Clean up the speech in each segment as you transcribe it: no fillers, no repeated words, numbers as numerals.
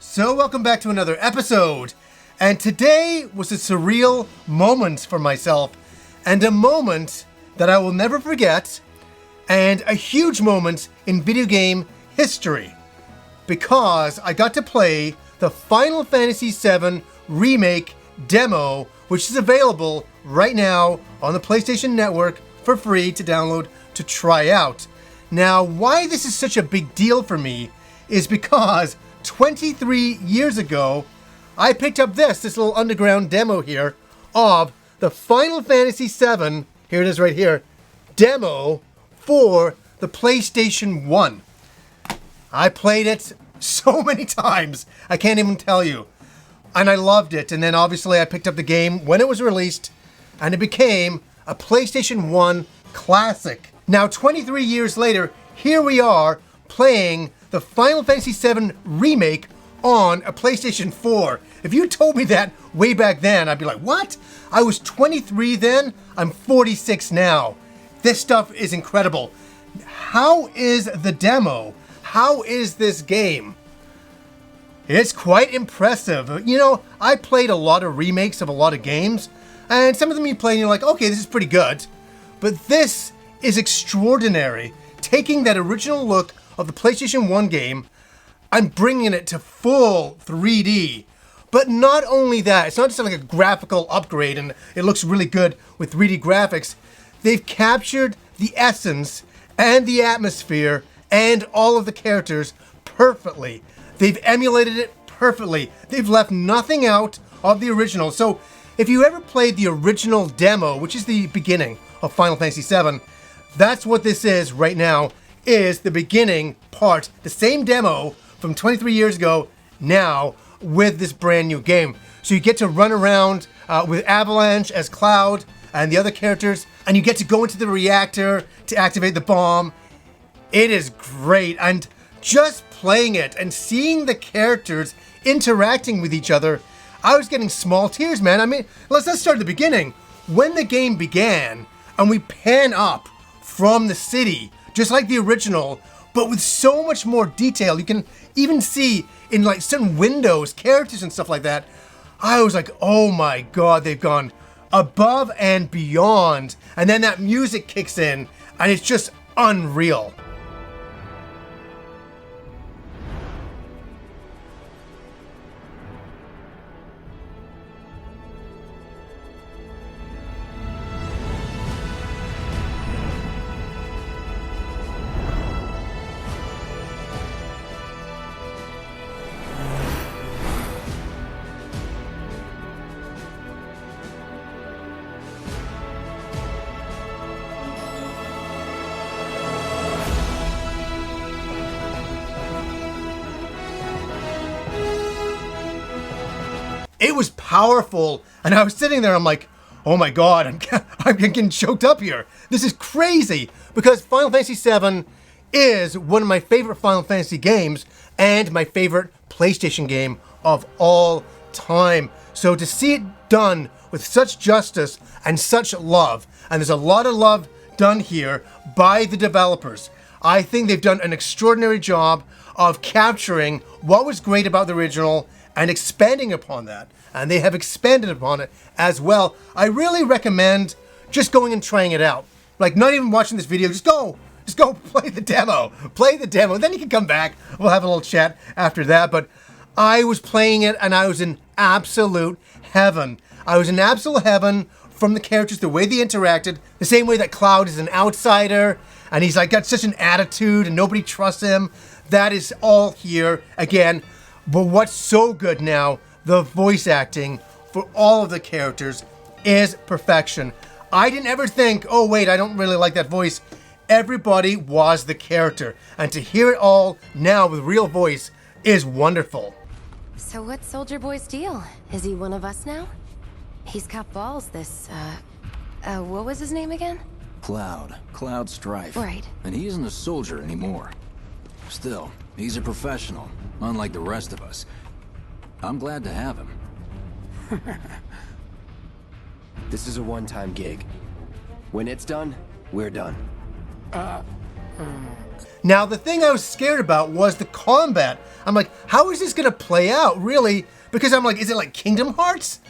So welcome back to another episode, and today was a surreal moment for myself, and a moment that I will never forget, and a huge moment in video game history, because I got to play the Final Fantasy VII Remake demo, which is available right now on the PlayStation Network for free to download to try out. Now, why this is such a big deal for me is because 23 years ago, I picked up this little underground demo here of the Final Fantasy VII, here it is right here, demo for the PlayStation 1. I played it so many times, I can't even tell you. And I loved it, and then obviously I picked up the game when it was released, and it became a PlayStation 1 classic. Now, 23 years later, here we are playing the Final Fantasy VII Remake on a PlayStation 4. If you told me that way back then, I'd be like, what? I was 23 then, I'm 46 now. This stuff is incredible. How is the demo? How is this game? It's quite impressive. You know, I played a lot of remakes of a lot of games, and some of them you play and you're like, okay, this is pretty good. But this is extraordinary. Taking that original look of the PlayStation 1 game and bringing it to full 3D. But not only that, it's not just like a graphical upgrade and it looks really good with 3D graphics. They've captured the essence and the atmosphere and all of the characters perfectly. They've emulated it perfectly. They've left nothing out of the original. So if you ever played the original demo, which is the beginning of Final Fantasy VII, that's what this is right now, is the beginning part, the same demo from 23 years ago now with this brand new game. So you get to run around with Avalanche as Cloud and the other characters, and you get to go into the reactor to activate the bomb. It is great, and just playing it and seeing the characters interacting with each other, I was getting small tears, man. I mean, let's start at the beginning. When the game began and we pan up from the city, just like the original, but with so much more detail. You can even see in like certain windows, characters and stuff like that. I was like, oh my God, they've gone above and beyond. And then that music kicks in and it's just unreal. It was powerful, and I was sitting there, I'm like, oh my God, I'm getting choked up here. This is crazy, because Final Fantasy VII is one of my favorite Final Fantasy games, and my favorite PlayStation game of all time. So to see it done with such justice and such love, and there's a lot of love done here by the developers. I think they've done an extraordinary job of capturing what was great about the original and expanding upon that. And they have expanded upon it as well. I really recommend just going and trying it out. Like, not even watching this video, just go play the demo. Play the demo, then you can come back. We'll have a little chat after that. But I was playing it and I was in absolute heaven. I was in absolute heaven from the characters, the way they interacted, the same way that Cloud is an outsider and he's like got such an attitude and nobody trusts him. That is all here again. But what's so good now, the voice acting for all of the characters is perfection. I didn't ever think, oh wait, I don't really like that voice. Everybody was the character. And to hear it all now with real voice is wonderful. So what's Soldier Boy's deal? Is he one of us now? He's got balls, this, what was his name again? Cloud Strife. Right. And he isn't a soldier anymore. Still, he's a professional, unlike the rest of us. I'm glad to have him. This is a one-time gig. When it's done, we're done. Now, the thing I was scared about was the combat. I'm like, how is this gonna play out, really? Because I'm like, is it like Kingdom Hearts?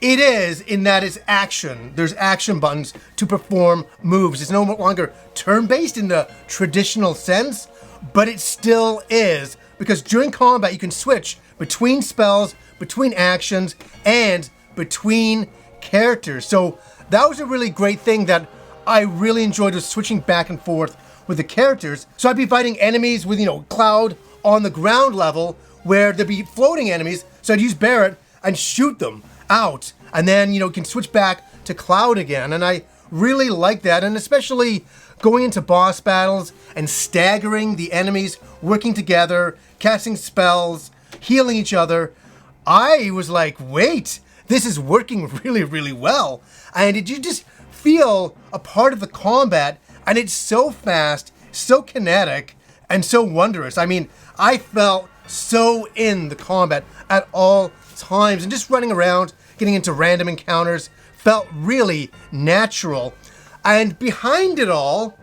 It is, in that it's action. There's action buttons to perform moves. It's no longer turn-based in the traditional sense, but it still is. Because during combat, you can switch between spells, between actions, and between characters. So that was a really great thing that I really enjoyed, was switching back and forth with the characters. So I'd be fighting enemies with, Cloud on the ground level, where there'd be floating enemies. So I'd use Barret and shoot them out. And then, you can switch back to Cloud again. And I really like that. And especially going into boss battles and staggering the enemies, working together, casting spells, healing each other. I was like, wait, this is working really, really well. And you just feel a part of the combat, and it's so fast, so kinetic, and so wondrous. I mean, I felt so in the combat at all times, and just running around, getting into random encounters, felt really natural. And behind it all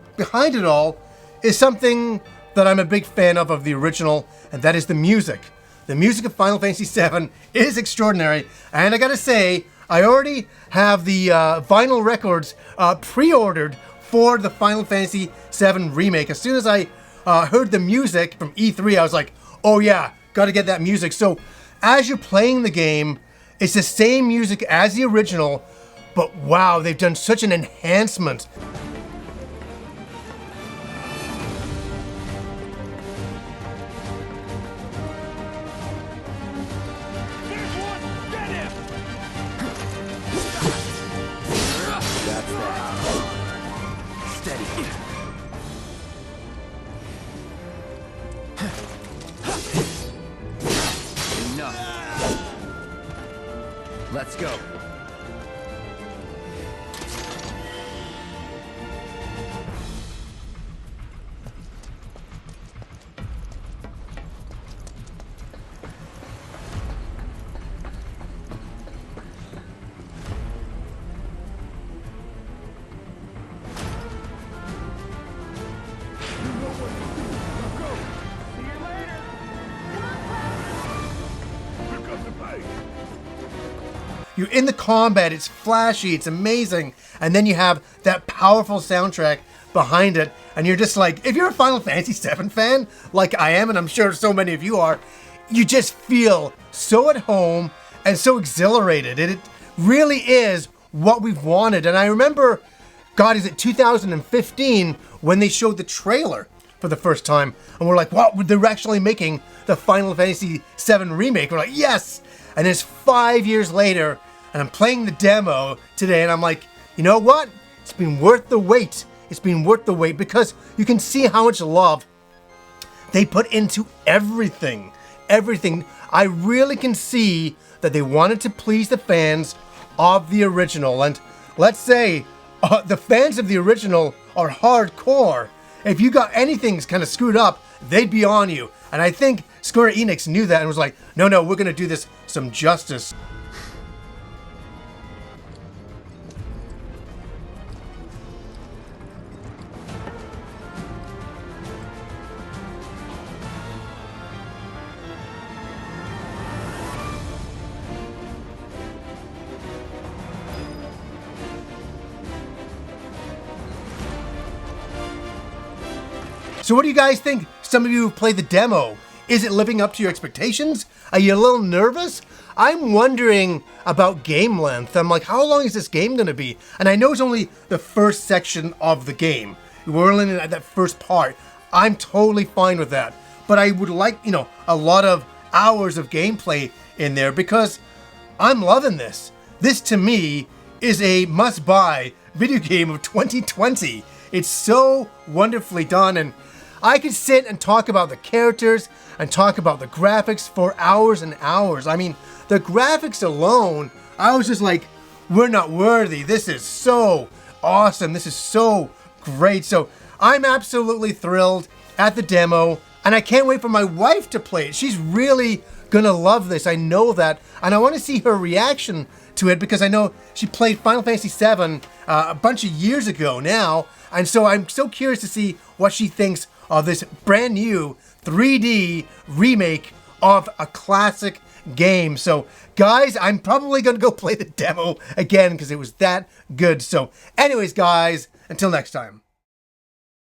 is something that I'm a big fan of the original, and that is the music. The music of Final Fantasy VII is extraordinary, and I gotta say, I already have the vinyl records pre-ordered for the Final Fantasy VII Remake. As soon as I heard the music from E3, I was like, oh yeah, gotta get that music. So as you're playing the game, it's the same music as the original, but wow, they've done such an enhancement. Let's go. You're in the combat, it's flashy, it's amazing, and then you have that powerful soundtrack behind it, and you're just like, if you're a Final Fantasy VII fan, like I am, and I'm sure so many of you are, you just feel so at home and so exhilarated. It really is what we've wanted. And I remember, God, is it 2015 when they showed the trailer for the first time, and we're like, wow, they're actually making the Final Fantasy VII Remake. We're like, yes! And it's 5 years later, and I'm playing the demo today, and I'm like, you know what? It's been worth the wait. It's been worth the wait, because you can see how much love they put into everything. Everything. I really can see that they wanted to please the fans of the original. And let's say the fans of the original are hardcore. If you got anything kind of screwed up, they'd be on you. And I think Square Enix knew that and was like, no, we're going to do this some justice. So what do you guys think? Some of you have played the demo. Is it living up to your expectations? Are you a little nervous? I'm wondering about game length. I'm like, how long is this game going to be? And I know it's only the first section of the game. We're only in that first part. I'm totally fine with that. But I would like, a lot of hours of gameplay in there, because I'm loving this. This, to me, is a must-buy video game of 2020. It's so wonderfully done, and I could sit and talk about the characters and talk about the graphics for hours and hours. I mean, the graphics alone, I was just like, we're not worthy. This is so awesome. This is so great. So I'm absolutely thrilled at the demo, and I can't wait for my wife to play it. She's really gonna love this. I know that, and I want to see her reaction to it, because I know she played Final Fantasy VII a bunch of years ago now, and so I'm so curious to see what she thinks of this brand new 3D remake of a classic game. So guys, I'm probably going to go play the demo again because it was that good. So anyways, guys, until next time.